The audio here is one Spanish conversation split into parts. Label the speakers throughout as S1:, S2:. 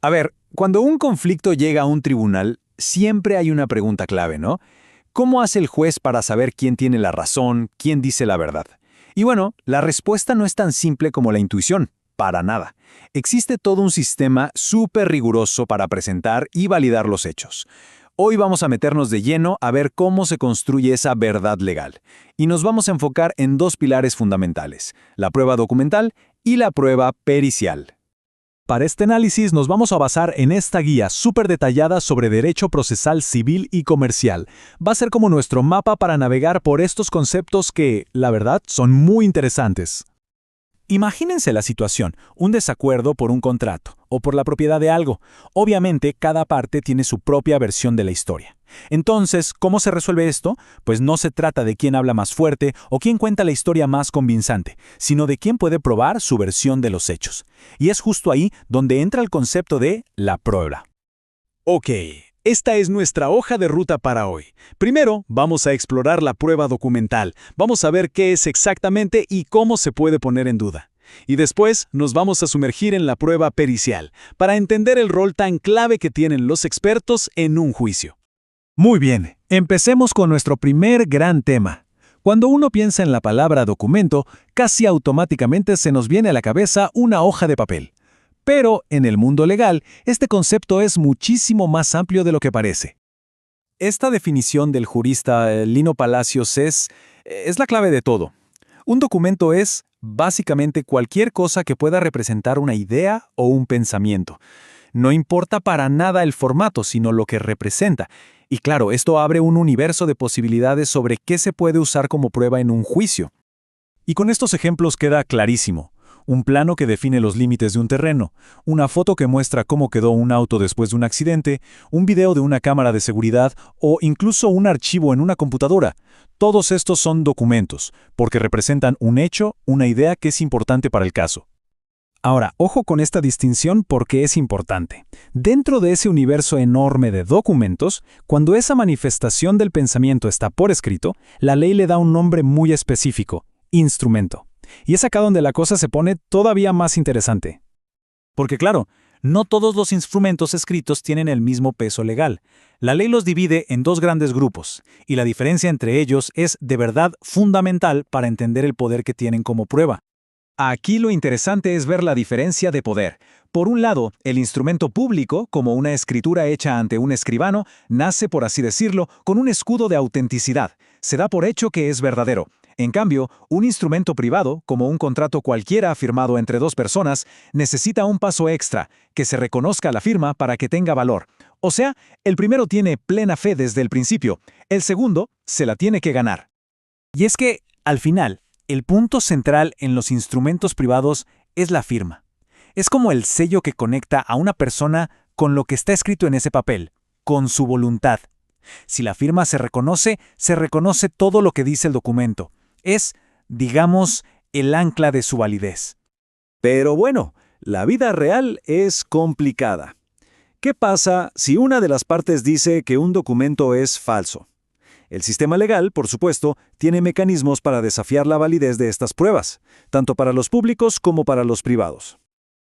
S1: A ver, cuando un conflicto llega a un tribunal, siempre hay una pregunta clave, ¿no? ¿Cómo hace el juez para saber quién tiene la razón, quién dice la verdad? Y bueno, la respuesta no es tan simple como la intuición, para nada. Existe todo un sistema súper riguroso para presentar y validar los hechos. Hoy vamos a meternos de lleno a ver cómo se construye esa verdad legal. Y nos vamos a enfocar en dos pilares fundamentales, la prueba documental y la prueba pericial.
S2: Para este análisis nos vamos a basar en esta guía súper detallada sobre derecho procesal civil y comercial. Va a ser como nuestro mapa para navegar por estos conceptos que, la verdad, son muy interesantes. Imagínense la situación, un desacuerdo por un contrato o por la propiedad de algo. Obviamente, cada parte tiene su propia versión de la historia. Entonces, ¿cómo se resuelve esto? Pues no se trata de quién habla más fuerte o quién cuenta la historia más convincente, sino de quién puede probar su versión de los hechos. Y es justo ahí donde entra el concepto de la prueba. Ok, esta es nuestra hoja de ruta para hoy. Primero, vamos a explorar la prueba documental. Vamos a ver qué es exactamente y cómo se puede poner en duda. Y después nos vamos a sumergir en la prueba pericial, para entender el rol tan clave que tienen los expertos en un juicio. Muy bien, empecemos con nuestro primer gran tema. Cuando uno piensa en la palabra documento, casi automáticamente se nos viene a la cabeza una hoja de papel. Pero en el mundo legal, este concepto es muchísimo más amplio de lo que parece. Esta definición del jurista Lino Palacios es la clave de todo. Un documento es, básicamente, cualquier cosa que pueda representar una idea o un pensamiento. No importa para nada el formato, sino lo que representa. Y claro, esto abre un universo de posibilidades sobre qué se puede usar como prueba en un juicio. Y con estos ejemplos queda clarísimo. Un plano que define los límites de un terreno, una foto que muestra cómo quedó un auto después de un accidente, un video de una cámara de seguridad o incluso un archivo en una computadora. Todos estos son documentos, porque representan un hecho, una idea que es importante para el caso. Ahora, ojo con esta distinción porque es importante. Dentro de ese universo enorme de documentos, cuando esa manifestación del pensamiento está por escrito, la ley le da un nombre muy específico, instrumento. Y es acá donde la cosa se pone todavía más interesante. Porque claro, no todos los instrumentos escritos tienen el mismo peso legal. La ley los divide en dos grandes grupos, y la diferencia entre ellos es de verdad fundamental para entender el poder que tienen como prueba. Aquí lo interesante es ver la diferencia de poder. Por un lado, el instrumento público, como una escritura hecha ante un escribano, nace, por así decirlo, con un escudo de autenticidad. Se da por hecho que es verdadero. En cambio, un instrumento privado, como un contrato cualquiera firmado entre dos personas, necesita un paso extra, que se reconozca la firma para que tenga valor. O sea, el primero tiene plena fe desde el principio, el segundo se la tiene que ganar. Y es que, al final, el punto central en los instrumentos privados es la firma. Es como el sello que conecta a una persona con lo que está escrito en ese papel, con su voluntad. Si la firma se reconoce todo lo que dice el documento. Es, digamos, el ancla de su validez. Pero bueno, la vida real es complicada. ¿Qué pasa si una de las partes dice que un documento es falso? El sistema legal, por supuesto, tiene mecanismos para desafiar la validez de estas pruebas, tanto para los públicos como para los privados.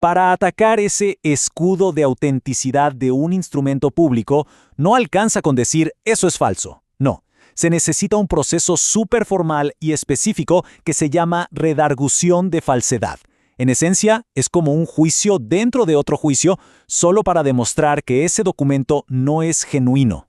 S2: Para atacar ese escudo de autenticidad de un instrumento público, no alcanza con decir «eso es falso». No, se necesita un proceso súper formal y específico que se llama redargución de falsedad. En esencia, es como un juicio dentro de otro juicio, solo para demostrar que ese documento no es genuino.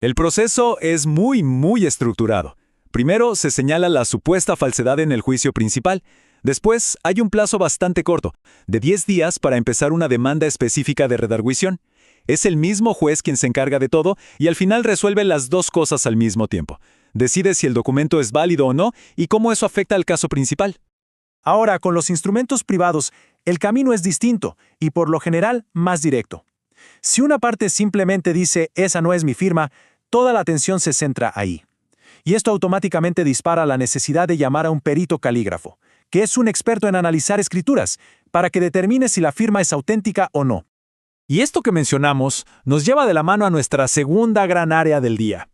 S2: El proceso es muy estructurado. Primero se señala la supuesta falsedad en el juicio principal. Después hay un plazo bastante corto, de 10 días para empezar una demanda específica de redarguición. Es el mismo juez quien se encarga de todo y al final resuelve las dos cosas al mismo tiempo. Decide si el documento es válido o no y cómo eso afecta al caso principal. Ahora, con los instrumentos privados, el camino es distinto y por lo general más directo. Si una parte simplemente dice «esa no es mi firma», toda la atención se centra ahí. Y esto automáticamente dispara la necesidad de llamar a un perito calígrafo, que es un experto en analizar escrituras, para que determine si la firma es auténtica o no. Y esto que mencionamos nos lleva de la mano a nuestra segunda gran área del día.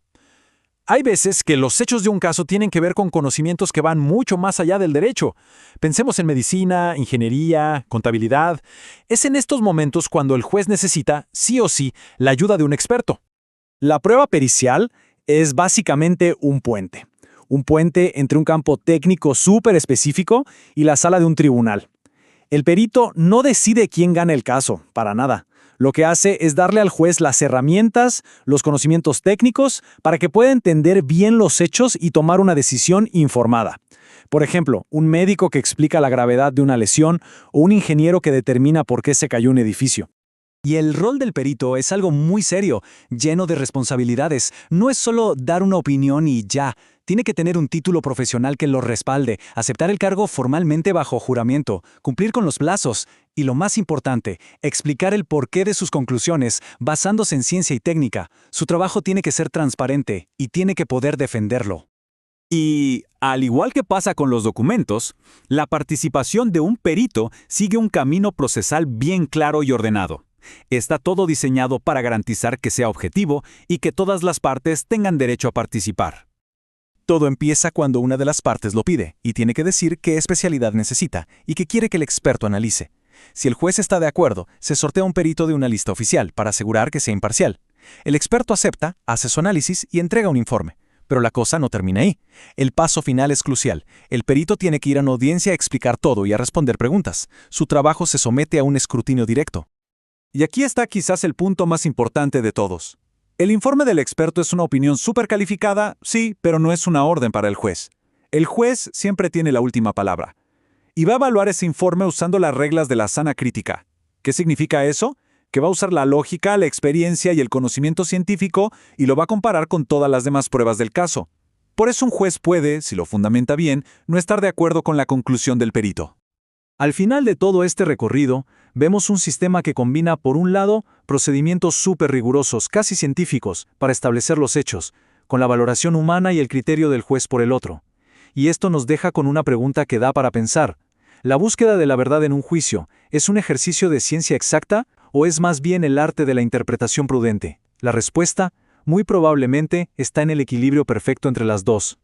S1: Hay veces que los hechos de un caso tienen que ver con conocimientos que van mucho más allá del derecho. Pensemos en medicina, ingeniería, contabilidad. Es en estos momentos cuando el juez necesita, sí o sí, la ayuda de un experto.
S2: La prueba pericial es básicamente un puente. Un puente entre un campo técnico súper específico y la sala de un tribunal. El perito no decide quién gana el caso, para nada. Lo que hace es darle al juez las herramientas, los conocimientos técnicos, para que pueda entender bien los hechos y tomar una decisión informada. Por ejemplo, un médico que explica la gravedad de una lesión o un ingeniero que determina por qué se cayó un edificio.
S1: Y el rol del perito es algo muy serio, lleno de responsabilidades. No es solo dar una opinión y ya. Tiene que tener un título profesional que lo respalde, aceptar el cargo formalmente bajo juramento, cumplir con los plazos y, lo más importante, explicar el porqué de sus conclusiones basándose en ciencia y técnica. Su trabajo tiene que ser transparente y tiene que poder defenderlo. Y, al igual que pasa con los documentos, la participación de un perito sigue un camino procesal bien claro y ordenado. Está todo diseñado para garantizar que sea objetivo y que todas las partes tengan derecho a participar.
S2: Todo empieza cuando una de las partes lo pide y tiene que decir qué especialidad necesita y qué quiere que el experto analice. Si el juez está de acuerdo, se sortea un perito de una lista oficial para asegurar que sea imparcial. El experto acepta, hace su análisis y entrega un informe. Pero la cosa no termina ahí. El paso final es crucial. El perito tiene que ir a una audiencia a explicar todo y a responder preguntas. Su trabajo se somete a un escrutinio directo.
S1: Y aquí está quizás el punto más importante de todos. El informe del experto es una opinión súper calificada, sí, pero no es una orden para el juez. El juez siempre tiene la última palabra. Y va a evaluar ese informe usando las reglas de la sana crítica. ¿Qué significa eso? Que va a usar la lógica, la experiencia y el conocimiento científico y lo va a comparar con todas las demás pruebas del caso. Por eso un juez puede, si lo fundamenta bien, no estar de acuerdo con la conclusión del perito.
S2: Al final de todo este recorrido, vemos un sistema que combina, por un lado, procedimientos súper rigurosos, casi científicos, para establecer los hechos, con la valoración humana y el criterio del juez por el otro. Y esto nos deja con una pregunta que da para pensar. ¿La búsqueda de la verdad en un juicio es un ejercicio de ciencia exacta o es más bien el arte de la interpretación prudente? La respuesta, muy probablemente, está en el equilibrio perfecto entre las dos.